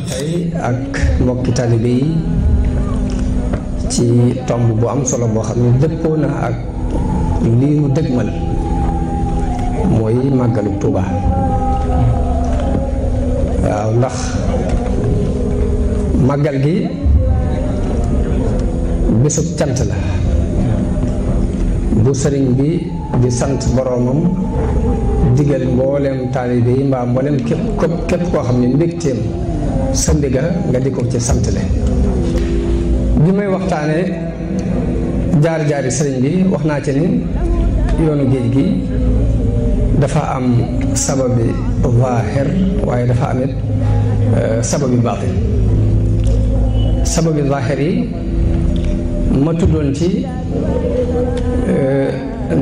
tey ak mbokki taalibe yi ci tomb bu am solo boo xam ne dëppoo na ak lii nu dëgmal mooy màggalu Tuuba. waaw ndax màggal gi bésub cant la bu sëriñ bi di sant boroomam digal mboolem taalibe yi mbaa mboolem képp koo xam ne mbégteem sa ndiga nga di ko ci santle. bi may waxtaane jaar-jaari sëriñ bi wax naa ci ni yoonu géej gi dafa am sababi zaahir waaye dafa amit sababi baatin. sababi zaahir yi ma tuddoon ci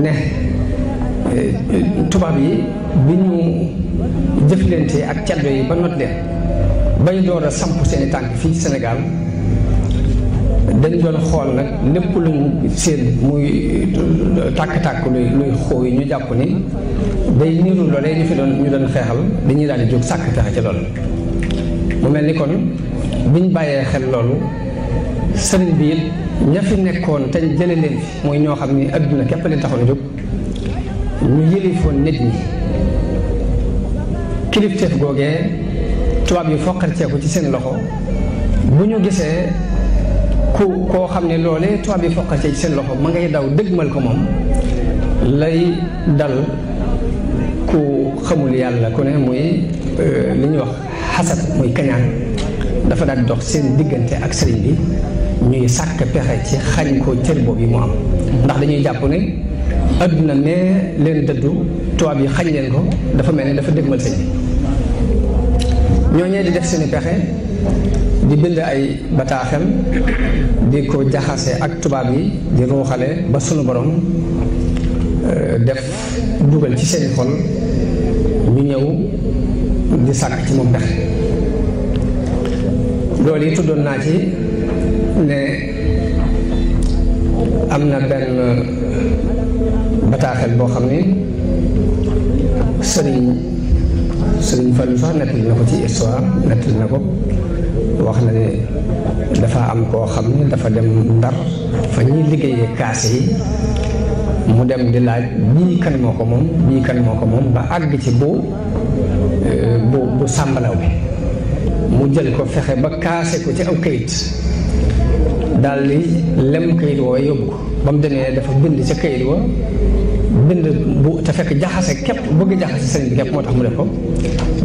ne tubaab yi bi ñu jëflante ak caddo yi ba not leen bay door a samp seeni tànk fii ci Sénégal dañ doon xool nag lépp luñ seen muy tàkk-tàkk luy xóo yi ñu jàpp ni day niru loolee ñu doon xeexal dañuy daal di jóg sàkk pexe ci loolu. mu mel ni kon biñ bàyyee xel loolu sëriñ bi it ña fi nekkoon te jële leen fi muy ñoo xam ni adduna képp leen taxoon jóg ñu yëlifoon nit ñi kilifteef googee tubaab yi foqarceeku ci seen loxo bu ñu gisee koo xam ne loolee tubaab yi foqarcee ci seen loxo ma ngay daw dëgmal ko moom lay dal ku xamul yàlla ku ne muy li ñuy wax xasad muy kañaan dafa daal di dox seen diggante ak sëriñ bi ñuy sàkk pexe ci xañ ko cër boobu yi mu am ndax dañuy jàpp ne adduna mee leen dëddu tubaab yi xañ leen ko dafa mel ni dafa dëgmal sëñ bi ñooñee di def seeni pexe di bind ay bataaxel di ko jaxase ak tubaab yi di ruuxale ba sunu borom def dugal ci seeni xol ñu ñëw di sàkk ci moom pexe. loolu yi tuddoon naa ci ne am na benn bataaxel boo xam ni sëriñ Fallu sax nettali na ko ci histoire nettali na ko wax na ne dafa am koo xam ne dafa dem Ndar fa ñuy liggéeyee kaase yi mu dem di laaj bii kan moo ko moom ba àgg ci bu sàmbalaw bi mu jël ko fexe ba kaase ko ci aw kayit daal di lem kayit woo yóbbu ko ba mu demee dafa bind ca kayit wa bind bu te fekk jaxase képp bëgg jaxase sëriñ bi képp moo tax mu def ko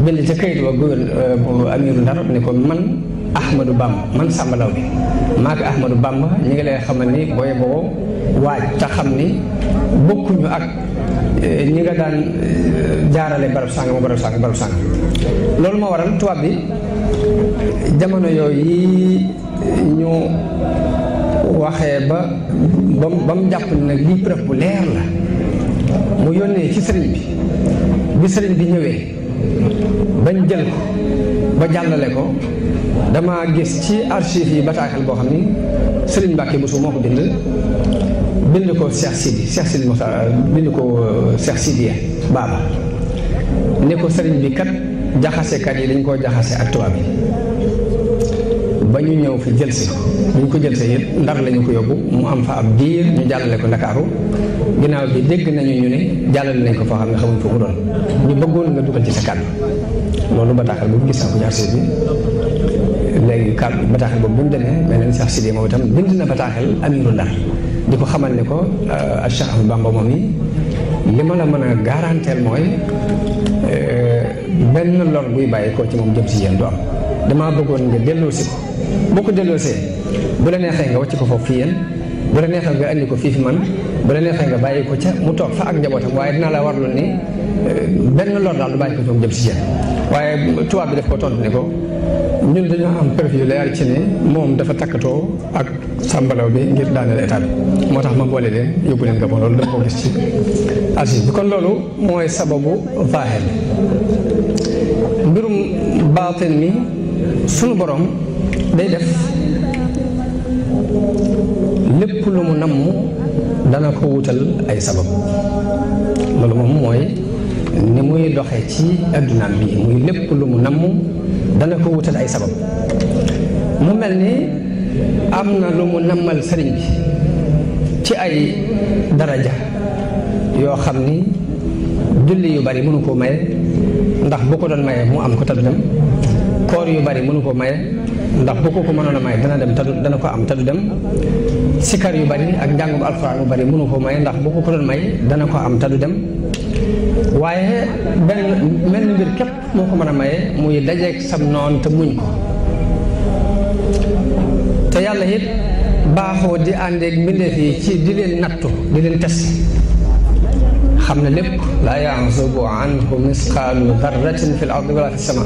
bind ca kayit wa amiru Ndar ne ko man Ahmadou Bamba man sàmbalaw bi maa ko Ahmadou Bamba ñu ngi lay xamal ni booy boo waaj te xam ni bokkuñu ak ñi nga daan jaarale barab sàng loolu moo waral tubaab bi jamono yooyu ñu waxee ba mu jàpp ne nag lii preuve bu leer la mu yónnee ci sëriñ bi sëriñ bi ñëwee bañ jël ko ba jàllale ko dama gis ci archive yi bataaxel boo xam ni sëriñ Mbàkke Buso moo ko bind ko Cheikh Sidi Moxtaar bind ko Cheikh Sidiya Baba ne ko sëriñ bi kat jaxasekat yi dañ koo jaxase ak tubaab yi ba ñu ñëw fi jël si ko ñu ko jël si it Ndar lañu ko yóbbu mu am fa ab diir ñu jàllale ko Ndakaaru ginnaaw bi dégg nañu ñu ne jàllale nañ ko foo xam ne xamuñ fa mu doon ñu bëggoon nga dugal ci sa kàddu loolu bataaxal boobu gis naa ko ci archive bi léegi kàddu bataaxal boobu bu mu demee mel na Cheikh Sidiya moom itam bind na bataaxal amiru Ndar di ko xamal ne ko Cheikh Ahmadou Bamba moom yi li ma la mën a garanteel mooy benn lor buy bàyyi koo ci moom jëm si yéen du am damaa bëggoon nga delloosi ko boo ko delloosee bu la neexee nga wàcc ko foofu fii yéen bu la neexee nga andi ko fii fi man bu la neexee nga bàyyi ko ca mu toog fa ak njabootam waaye dinaa la warlu ni benn lor daal du bàyyi ko ci moom jëm si yéen waaye tubaab bi daf ko tontu ne ko ñun dañoo am preuve yu leer ci ne moom dafa takkatoo ak sàmbalaw bi ngir daaneel état bi moo tax ma boole leen yóbbu leen Gabon loolu dama ko gis ci archive bi kon loolu mooy sababu zaahir mbirum baatin mi sunu borom day def lépp lu mu namm dana ko wutal ay sabab loolu moom mooy ni muy doxee ci addunaam bi muy lépp lu mu namm dana ko wutal ay sabab mu mel ni am na lu mu nammal sëriñ bi ci ay daraja yoo xam ni julli yu bari mënu koo maye ndax bu ko doon maye mu am ko tadu dem koor yu bari mënu koo maye ndax bu ko mënoon a maye dana dem tadu dana ko am tadu dem sikar yu bari ak njàngum alxuraan yu bari mënu koo maye ndax bu ko doon maye dana ko am tadu dem waaye benn mel ni mbir képp moo ko mën a maye muy dajeeg sam noon te muñ ko te yàlla it baaxoo di àndeeg mbindeef yi ci di leen nattu di leen tes xam ne lépp laa yanzubu anhu misqaalu darratin fi l ardi wala fi sama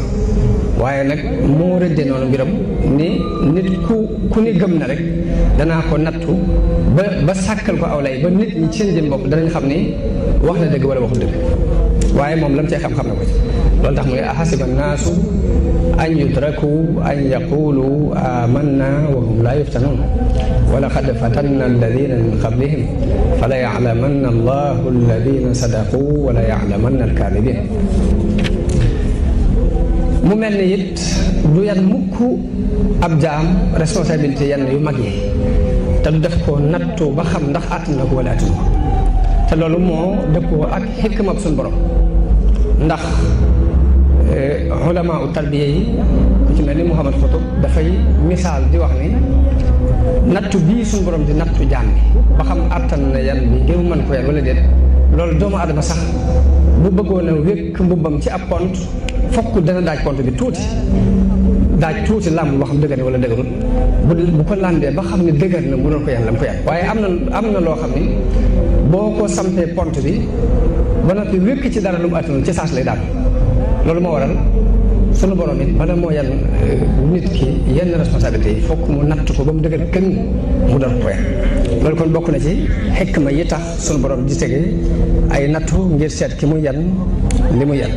waaye nag moo rëdde noonu mbiram ni nit ku ni gëm na rek danaa ko nattu ba sàkkal ko aw lay ba nit ñi ci seen jëm bopp danañ xam ni wax na dëgg wala waxul dëgg waaye moom lam cee xam-xam na ko ci loolu tax mu ne ahasiba annaasu an yutraku an yaqulu amanna wa hum laa yuftanuun wa laqad fatanna alladina min qablihim fala yaclamanna allahu alladina sadaqu wala yaclamanna alkaadibin mu mel ni it du yan mukk ab jaam responsabilité yenn yu mag yi te du def ko nattu ba xam ndax àttan na ko wala àttan ko te loolu moo dëppoo ak xikma suñu borom ndax ulama u tarbiya yi ku ci mel ni Muhammad Xutub dafay misaal di wax ni nattu bii suñu borom di nattu jaam bi ba xam àttan na yan bi ngir mu mën ko yan wala déet loolu doomu adama sax bu bëggoon a wékk mbubbam ci ab pont fokk dana daaj pont bi daaj tuuti làmb boo xam dëgër ne wala dëgërul bu ko làmbee ba xam ne dëgër na mu doon ko yan la mu ko yan waaye am na loo xam ni boo ko sampee pont bi ba noppi wékk ci dara lu mu attanul ci saas lay daal loolu moo waral sunu borom it bala moo yan nit ki yenn responsabilité yi fokk mu natt ko ba mu dëgër këng mu doon ko yan loolu kon bokk na ci xikma yi tax sunu borom di tege ay nattu ngir seet ki muy yan li muy yan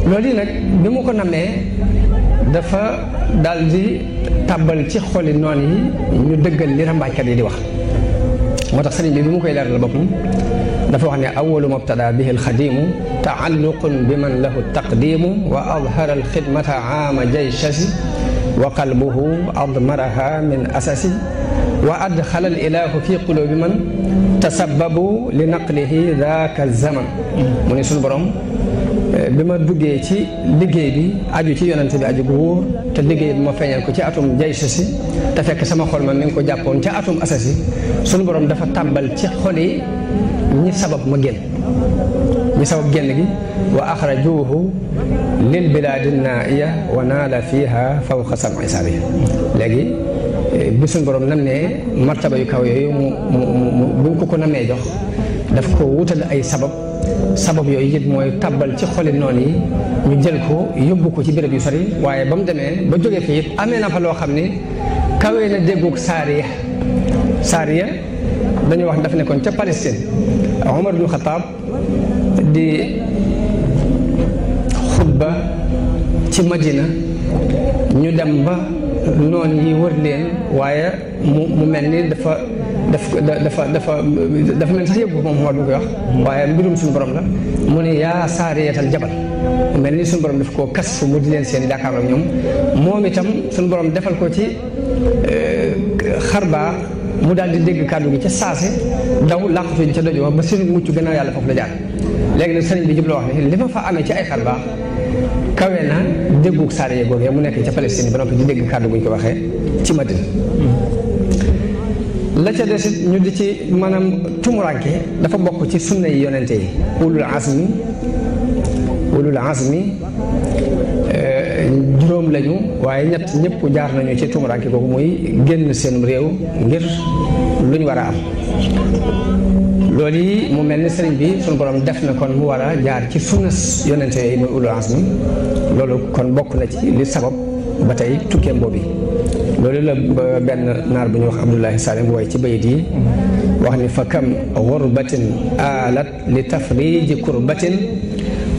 loolu yi nag bi mu ko namee dafa daal di tàbbal ci xoli noon yi ñu dëggal li rambaajkat yi di wax moo tax sëriñ bi mu koy leeral boppam dafa wax ne awalu mubtada bihi alxadimu taalluqun bi man lahu taqdimu wa adhara alxidmata aama jayshasi wa qalbuhu admaraha min asasi wa adxala alilahu fi qulubi man tasababu li naqlihi daaka zaman mu ne suñu borom bi ma duggee ci liggéey bi aju ci yonente bi aju gu wóor te liggéey bi ma feeñal ko ci atum jayshasi te fekk sama xol ma mi ngi ko jàppoon ca atum asasi suñu borom dafa tàbbal ci xol yi ñi sabab ma génn ñi sabab génn gi wa axrajuhu lil bilaadi naaiya wa naala fiha fawqa sam'i sabi léegi bi suñu borom nam ne martaba yu kaw yooyu mu buñ ko namee jox daf ko wutal ay sabab yooyu it mooy tàbbal ci xoli noon yi ñu jël ko yóbbu ko ci béréb yu sori waaye ba mu demee ba jógee fii it amee na fa loo xam ni kawee na déggug saariya dañuy wax dafa nekkoon ca Palestine Omar ibn Xataab di xutba ci Madina ñu dem ba noon yi wër leen waaye mu mel ni dafa mel sax yëpp moom Omar bi koy wax waaye mbirum suñu borom la mu ne yaa saariyatal jabal mel ni suñu borom daf koo kas fu mu di leen seen jàkkaarloo ñoom moom itam suñu borom defal ko ci xarbaa mu daal di dégg kàddu gi ca saase daw làqatuñ ca dojoo ba seen mucc gannaaw yàlla foofu la jaar léegi nag sëriñ bi jubloo wax ne li ma fa amee ci ay xar baax kawe na déggug saare yee googee mu nekk ca Palestine ba noppi di dégg kàddu guñ ko waxee ci Madina la ca desit ñu di ci maanaam tumuranke dafa bokk ci sunna yi yonente yi ulul azmi juróom lañu waaye ñëpp jaar nañu ci tumuranke kooku muy génn seen réew ngir luñ war a am loolu yi mu mel ni sëriñ bi suñu borom def na kon mu war a jaar ci sunna yonente yooyu muy ulul azmi loolu kon bokk na ci li sabab ba tey tukkeem boobu loolu la benn naar bu ñuy wax Abdullahi Salim wooy ci bayit yi wax ni fa kam gurbatin alat li tafriji kurbatin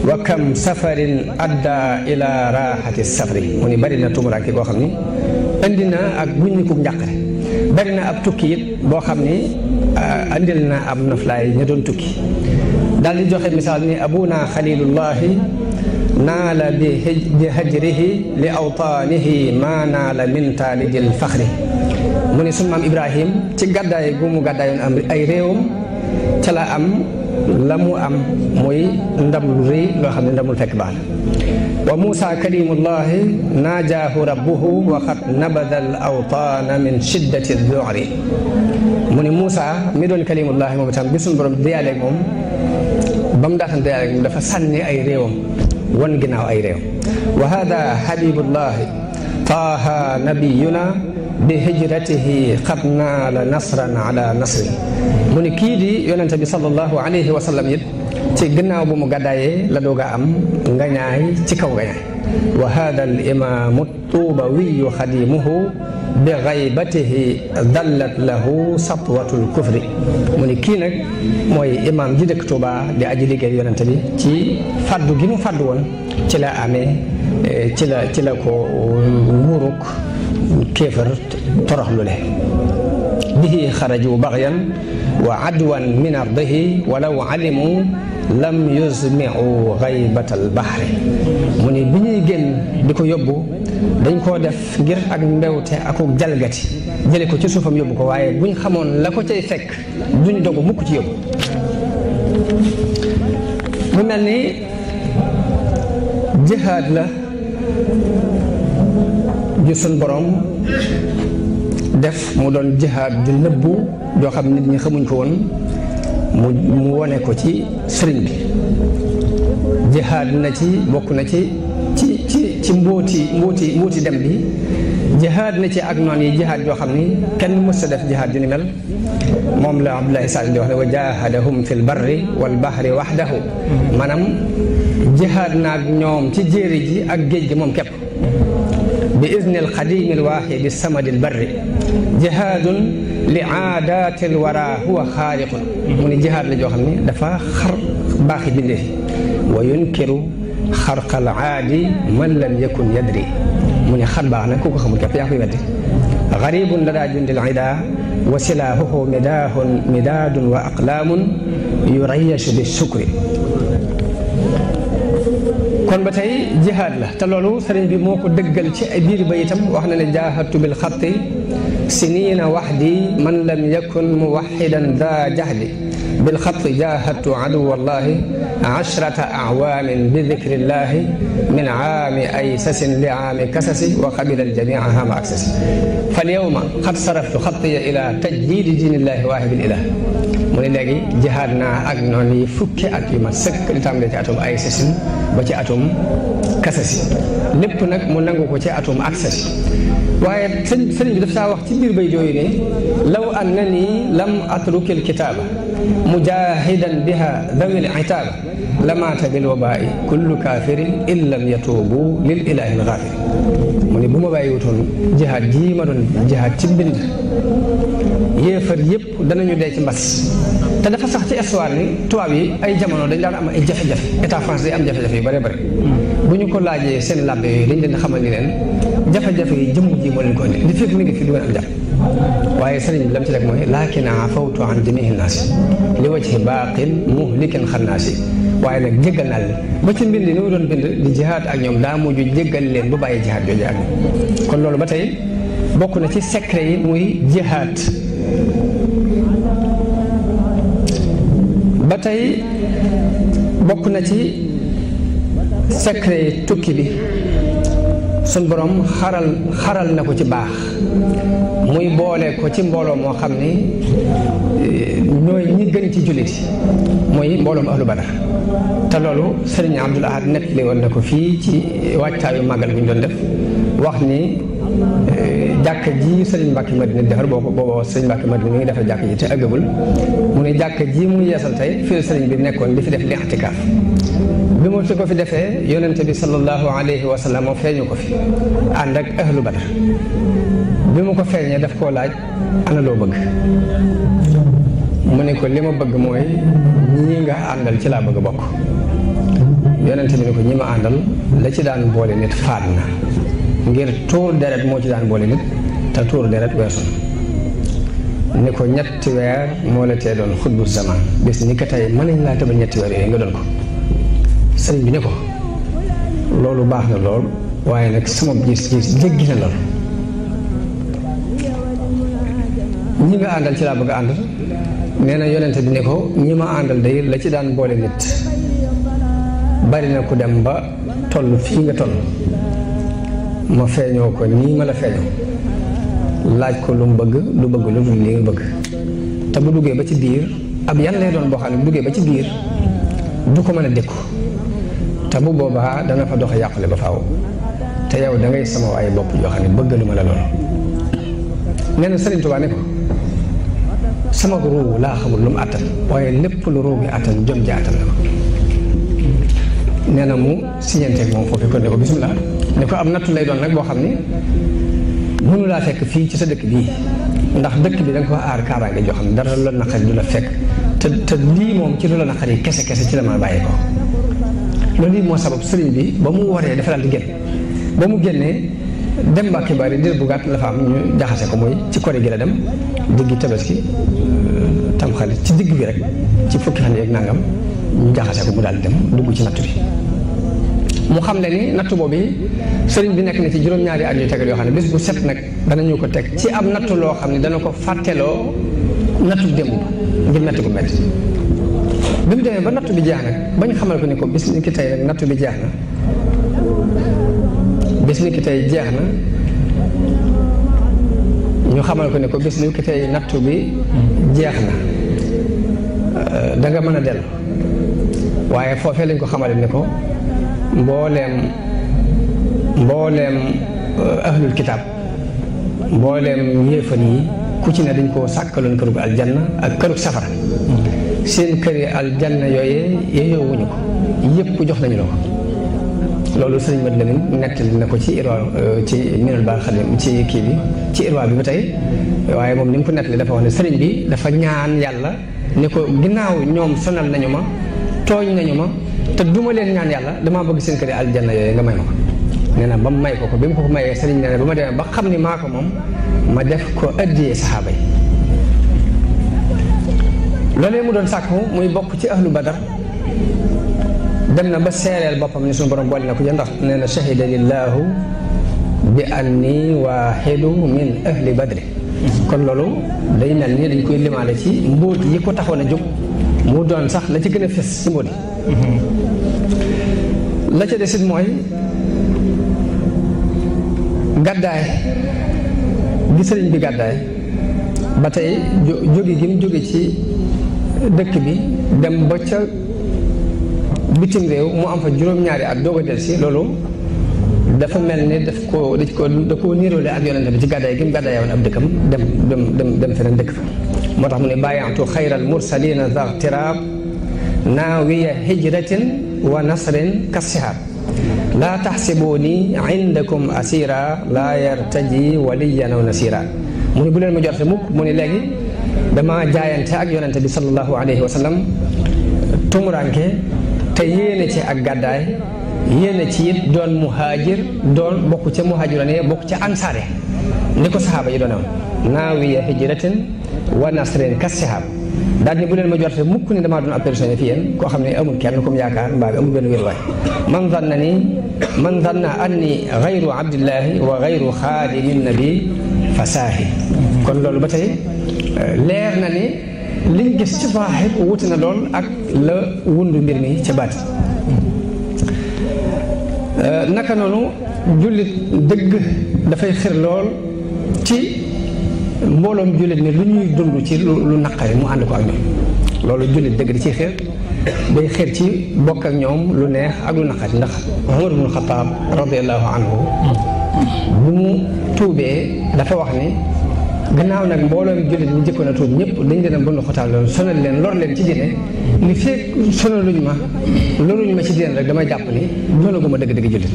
wa kam safarin adda ila raxati safri mu ni bari na tumuraanke boo xam ni indi na ak buññiku njàqare bari na ab tukki it boo xam ni andil na am noflaay ña doon tukki daal di joxe misaal ni abuna xalilullahi naala bi hajrihi li awtaanihi maa naala min taalidil faxri mu ne sunu maam Ibrahim ci gàddaay gu mu gàddaayoon am ay réewam ca la am la mu am muy ndam lu rëy loo xam ne ndamul fekk baax la wa Muusa kalimullahi naajaahu rabbuhu wa qad nabada al awtaana min shiddati ad-du'ri mu ne Muusa mi doon kalimullahi moom itam bi suñu borom diyaaleeg moom ba mu daataan diyaaleeg moom dafa sànni ay réewam wan ginnaaw ay réew wa hada habibullahi taaha nabiyuna bi hijratihi qad naala nasran ala nasri mu ne kii di yonente bi sallallahu alayhi wa sallam it ci gannaaw bu mu gàddaayee la doog a am ngañaay ci kaw ngañaay wa hada al imaamu tuubawiyu xadimuhu bi gaybatihi dallat lahu satwatul kufri mu ne kii nag mooy imaam ji dëkk Tuuba di aji liggéey yonente bi ci faddu gi mu faddu woon ci la amee ci la ko nguuruk kéefër toroxlu le bihi xaraju baxyan wa adwan min ardihi walaw alimu lam yusmiu gaybatal baxri mu ni bi ñuy génn di ko yóbbu dañ koo def ngir ak mbewte ak jalgati jële ko ci suufam yóbbu ko waaye buñ xamoon la ko cay fekk duñ dogu mukk ci yóbbu mu mel ni jihaad la ju sun borom def mu doon jihaad ju nëbbu joo xam nit ñi xamuñ ko woon mu wone ko ci sëriñ bi jihaad na ci bokk na ci mbóoti dem bi jihaad na ci ak noon yi jihaad joo xam ni kenn mës a def jihaad ju ni mel moom la Abdullahi Salim di wax ne wa jahadahum fil barri wal bahri wahdahu maanaam jihaad naag ñoom ci jéeri ji ak géej gi moom képp bi izni al qadimi al wahidi samadi al barri jihaadun li aadaati al wara huwa xaaliqun mu ne jihaad la joo xam ne dafa xar baaxi bindee wa yunkiru xarqal aadi man lam yakun yadri mu ne xar baax nag ku ko xamul képp yaa koy weddi garibun la daa jundil ida wa silaahuhu midaadun wa aqlaamun yurayashu bi sukri kon ba tey jihaad la te loolu sëriñ bi moo ko dëggal ci ay biir ba itam wax na ne jaahadtu bil xatti siniina waxdi man lam yakun muwaxidan daa jahdi bil xatti jaahadtu aduwallahi ashrata awaamin bi dikrillahi min aami aysasin li aami kasasi wa qabila aljamia haama aksasi fal yawma qad saraftu xattiya ila tajdiidi diinillahi waahibil ilah mu ne léegi jihaad naa ak noonu yi fukki at yu mat sëkk li tàmbalee ci atum aysasin ba ci atum kasasi lépp nag mu nangu ko ci atum aksasi waaye sëriñ bi daf saa wax ci biir bay jooyu ne law annani lam atruki alkitaaba mujahidan biha dawi litaaba lamaata bil wabaa'i kullu kaafirin in lam yatuubu lil ilaahi algaafir mu ne bu ma bàyyi wutoon jihaad jii ma doon jihaad ci mbind yéefar yëpp danañu dee ci mbas te dafa sax ci histoire ni tubaab yi ay jamono dañ daan am ay jafe-jafe état France day am jafe-jafe yu bare bare bu ñu ko laajee seen làbbe yooyu dañ leen xamal ni leen jafe-jafe yi jëmm ji moo leen ko indi li fekk mi ngi fi du ngeen am jàpp waaye sëriñ bi lam ci rek mooy laakin afawtu an jamihi naasi li wajhi baaqin muhlikin xannaasi waaye nag jéggal naa leen ba ci mbind ni mu doon bind di jihaad ak ñoom daa mujj jéggal leen bu bàyyi jihaad jooju ak kon loolu ba tey bokk na ci secret yi muy jihaad ba tey bokk na ci secret yi tukki bi sun borom xaral na ko ci baax muy boole ko ci mbooloo moo xam ni ñooy ñi gën ci jullit mooy mbooloom ahlu badar te loolu sëriñ Abdul Ahad nettali woon na ko fii ci waajtaayu màggal bu ñu doon def wax ni jàkka ji sëriñ Mbàkke Madina defar booba sëriñ Mbàkke Madina mi ngi defar jàkka ji te ëggagul mu ne jàkka ji mu yeesal tey fii sëriñ bi nekkoon di fi def li'tikaaf bi mu ko fi defee yonente bi sallallahu alayhi wa sallam moo feeñu ko fi ànd ak ahlu badar bi mu ko feeñee daf koo laaj ana loo bëgg mu ne ko li ma bëgg mooy ñi nga àndal ci laa bëgg a bokk yonente bi ne ko ñi ma àndal la ci daan boole nit faat na ngir tuur deret moo ci daan boole nit te tuur deret weesu na ni ko ñetti weer moo la tee doon xutbu zaman bis ni ko tey mën nañ laa tëbal ñetti weer yooyu nga doon ko sëriñ bi ne ko loolu baax na lool waaye nag sama gis-gis jéggi na lool ñi nga àndal ci laa bëgg a àndal nee na yonente bi ne ko ñi ma àndal day la ci daan boole nit bari na ku dem ba toll fii nga toll ma feeñoo ko nii ma la feeñoo laaj ko lu mu bëgg lu bëgg lu dul li nga bëgg te bu duggee ba ci biir ab yan lay doon boo xam ne bu duggee ba ci biir du ko mën a dékku te bu boobaa dana fa dox yàqule ba faaw te yow da ngay sama waaye bopp yoo xam ne bëggalu ma la lool nee na Sëriñ Tuubaa ne ko sama ruu laa xamul lu mu àttan waaye lépp lu ruu gi àttan jom ji àttan la ko nee na mu siñanteeg moom foofu kon ne ko bismillah ne ko am nattu lay doon nag boo xam ni mënu laa fekk fii ci sa dëkk bii ndax dëkk bi da nga ko aar kaaraange joo xam ne dara lu la naqari du la fekk te lii moom ci lu la naqari kese ci la ma bàyyi ko loolu lii moo sabab sëriñ bi ba mu waree dafa daal di génn ba mu génnee dem Mbàkke Bari dir bu gàtt la fa am ñu jaxase ko mooy ci kori gi la dem diggi tabaski tamxarit ci digg bi rek ci fukki fan yeeg nangam ñu jaxase ko mu daal di dem dugg ci nattu bi mu xam le ni nattu boobu sëriñ bi nekk na ci juróom-ñaari at yu tegal yoo xam ne bés bu set nag danañu ko teg ci am nattu loo xam ne dana ko fàtteloo nattu démb ngir metti ko metti bi mu demee ba nattu bi jeex nag bañ xamal ko ni ko bis ni ki tey nag nattu bi jeex na bis ni ki tey jeex na ñu xamal ko ni ko bis ni ki tey nattu bi jeex na da nga mën a dellu waaye foofee lañ ko xamale ni ko mbooleem ahlul kitaab mbooleem yéefan yi ku ci ne dañ koo sàkkaloon kërug aljanna ak kërug safara seen këri aljanna yooyee yeyoowuñu ko yëpp jox nañu la ko loolu sëriñ Mat Lamin nettali na ko ci irwa ci minal baax xadim ci kii bi ci irwa bi ba tey waaye moom ni mu ko nettali dafa wax ne sëriñ bi dafa ñaan yàlla ni ko ginnaaw ñoom sonal nañu ma tooñ nañu ma te duma leen ñaan yàlla damaa bëgg seen këri aljanna yooyu nga may ma ko nee na ba mu may ko bi mu ko mayee sëriñ nee na ba ma demee ba xam ni maa ko moom ma def ko addiyee saxaaba yi loolee mu doon sàkku muy bokk ci ahlu badar dem na ba seereel boppam ni suñu borom boole na ko ja ndax nee na shahida lillahu bi anni waahidu min ahli badri kon loolu day mel ni dañ koy limaale ci mbóot yi ko taxoon a jóg mu doon sax la ci gën a fës ci mbóot yi la ca desit mooy gàddaay gi sëriñ bi gàddaay ba tey jóge gi mu jóge ci dëkk bi dem ba ca bitim réew mu am fa juróom-ñaari at doog a delsi loolu dafa mel ni da koo niroole ak yonente bi ci gàddaay gi mu gàddaay woon ab dëkkam dem feneen dëkk fa moo tax mu ne bàyyantu xayral mursalina za tiraab naawiya hijratin wa nasrin kassihaab laa taxsibuuni indakum asira laa yartaji waliyan aw nasira mu ne bu leen ma jorte mukk mu ne léegi dama jaayante ak yonente bi sallallahu alayhi wa sallam tumuranke te yéene ci ak gàddaay yéene ci it doon muhaajir doon bokk ca muhaajirone bokk ca ansaare ni ko saxaaba yi doone woon naawiya hijratin wa nasrin kassihaab daal ni bu leen ma jorte mukk ni damaa doon ab personne fi yéen koo xam ne amul kenn comme yaakaar mbaa bi amul benn wéruwaay man zanna anni gayru abdillahi wa gayru xaadimi nabi fa saahi kon loolu ba tey leer na ni liñ gis ci zahir wuti na lool ak la wundu mbir mi ca baati naka noonu jullit dëgg dafay xir lool ci mbooloom jullit ni lu ñuy dund ci lu naqari mu ànd ko ak ñoom loolu jullit dëgg di ciy xir day xir ci bokk ak ñoom lu neex ak lu naqari ndax Umar ibn Xattaab radiallahu anhu bu mu tuubee dafa wax ni gannaaw nag mbooloo jullit ñi jëkkoon a tuub ñëpp dañ leen a bënn xotaal loolu sonal leen lor leen ci diine li fekk sonaluñ ma loruñ ma ci diine rek damay jàpp ni doonaguma dëgg-dëgg jullit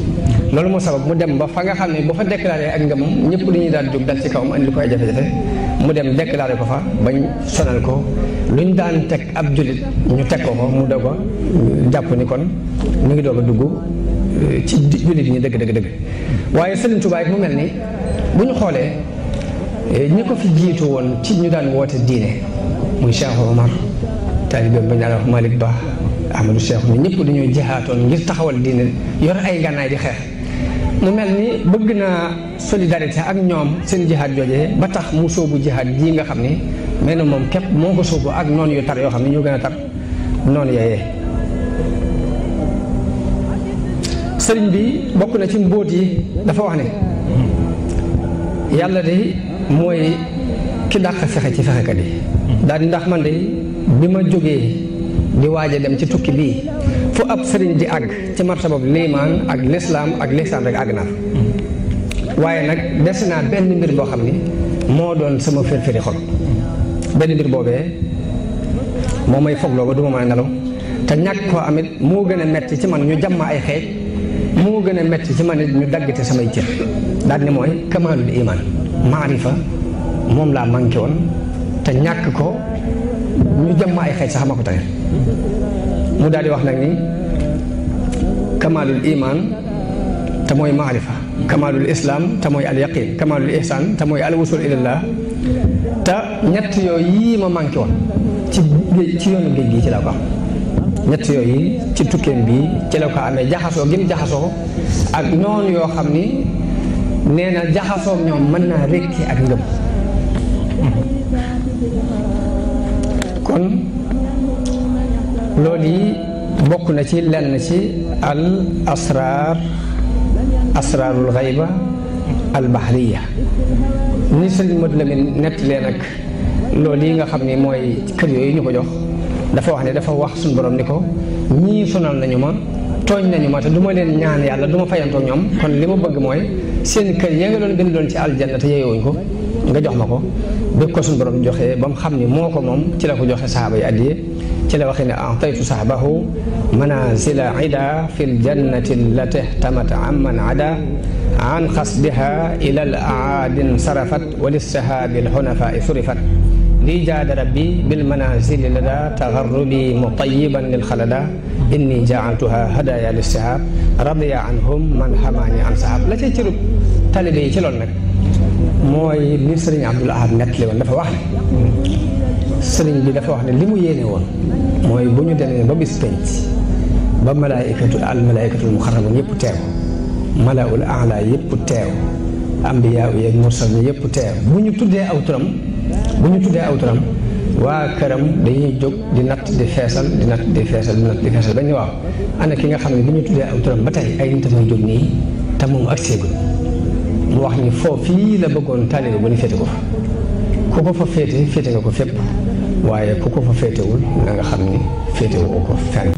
loolu moo sabab mu dem ba fa nga xam ne bu fa déclaré ak ngëmam ñëpp dañuy daal jóg dal ci kawam andi ko ay jafe-jafe mu dem déclaré ko fa bañ sonal ko luñ daan teg ab jullit ñu teg ko mu doog a jàpp ni kon ñu ngi doog a dugg ci jullit ñi dëgg waaye Sëriñ Tuubaa mu mel ni bu ñu xoolee ñi ko fi jiitu woon ci ñu daan woote diine muy Cheikh Omar taalibeem ba ñu daan wax Malick Ba Ahmadou Cheikh ñu ñëpp dañoo jihaatoon ngir taxawal diine yor ay gànnaay di xeex mu mel ni bëgg naa solidarité ak ñoom seen jihaat joojee ba tax mu sóobu jihaat jii nga xam ni mel na moom képp moo ko sóobu ak noonu yu tar yoo xam ne ñoo gën a tar noonu yooyee sëriñ bi bokk na ci mbóot yi dafa wax ne yàlla de mooy ki dàq fexe ci fexekat yi daal di ndax man de bi ma jógee di waaj a dem ci tukki bii fu ab sëriñ di àgg ci martabab liimaan ak lislaam ak lisaan rek àgg naa waaye nag des naa benn mbir boo xam ni moo doon sama firfiri xol benn mbir boobee moo may fogloo ba du ma mën a nelaw te ñàkk koo amit moo gën a metti ci man ñu jàmma ay xeej moo gën a metti ci man it ñu daggate samay cër daal ni mooy kamaalul iman maarifa moom laa manqué woon te ñàkk ko ñu jàmma ay xeej sax ma ko tane mu daal di wax nag ni kamaalul iman te mooy maarifa kamaalul islam te mooy al yaqin kamaalul ihsan te mooy al wusul ilallah te ñett yooyu yii ma manqué woon ci yoonu géej gi ci la ko am ñett yooyu ci tukkeem bi ci la ko amee jaxasoo gi mu jaxasoo ak noonu yoo xam ni nee na jaxasoo ñoom mën naa rekki ak ngëm kon loolu yi bokk na ci lenn ci al asraarul xayba al bahriya ni sëriñ Modou Lamine nettalee nag loolu yi nga xam ni mooy kër yooyu ñu ko jox dafa wax ne dafa wax suñu borom ni ko ñii sonal nañu ma tooñ nañu ma te du ma leen ñaan yàlla du ma fayantoo ñoom kon li ma bëgg mooy seen kër ya nga doon bind doon ci aljanna te yeewuñ ko nga jox ma ko bi ko suñu borom joxee ba mu xam ni moo ko moom ci la ko joxe saxaaba yi addiye ci la waxee ne ataytu saxbahu manazila ida fi ljannati allati ihtamat amman ada an xasdiha ila al aadin sarafat wa lissahabi alxunafai surifat lii jaada rabbi bil manazili lada tagarrubi mutayiban lil xalada inni jaaltuha hadaya lissahab radiya anhum man xamaani an sahab la cay cërub talibe yi ci loolu nag mooy li sëriñ Abdul Ahad nettali woon dafa wax ne sëriñ bi dafa wax ne li mu yéene woon mooy bu ñu demee ba bis penc ba malaayikatul muxarrabun yëpp teew malaul aala yëpp teew ambiyaa yeeg mursal ñi yëpp teew bu ñu tuddee aw turam waa këram dañuy jóg di natt di feesal ba ñu waaw ana ki nga xam ne bu ñu tuddee aw turam ba tey ay nit a jóg nii te moom ak seegul mu wax ni foofii la bëggoon taalibe bu ñu féete ko fa ku ko fa féete nga ko fépp waaye ku ko fa féetewul na nga xam ni féetewoo ko fenn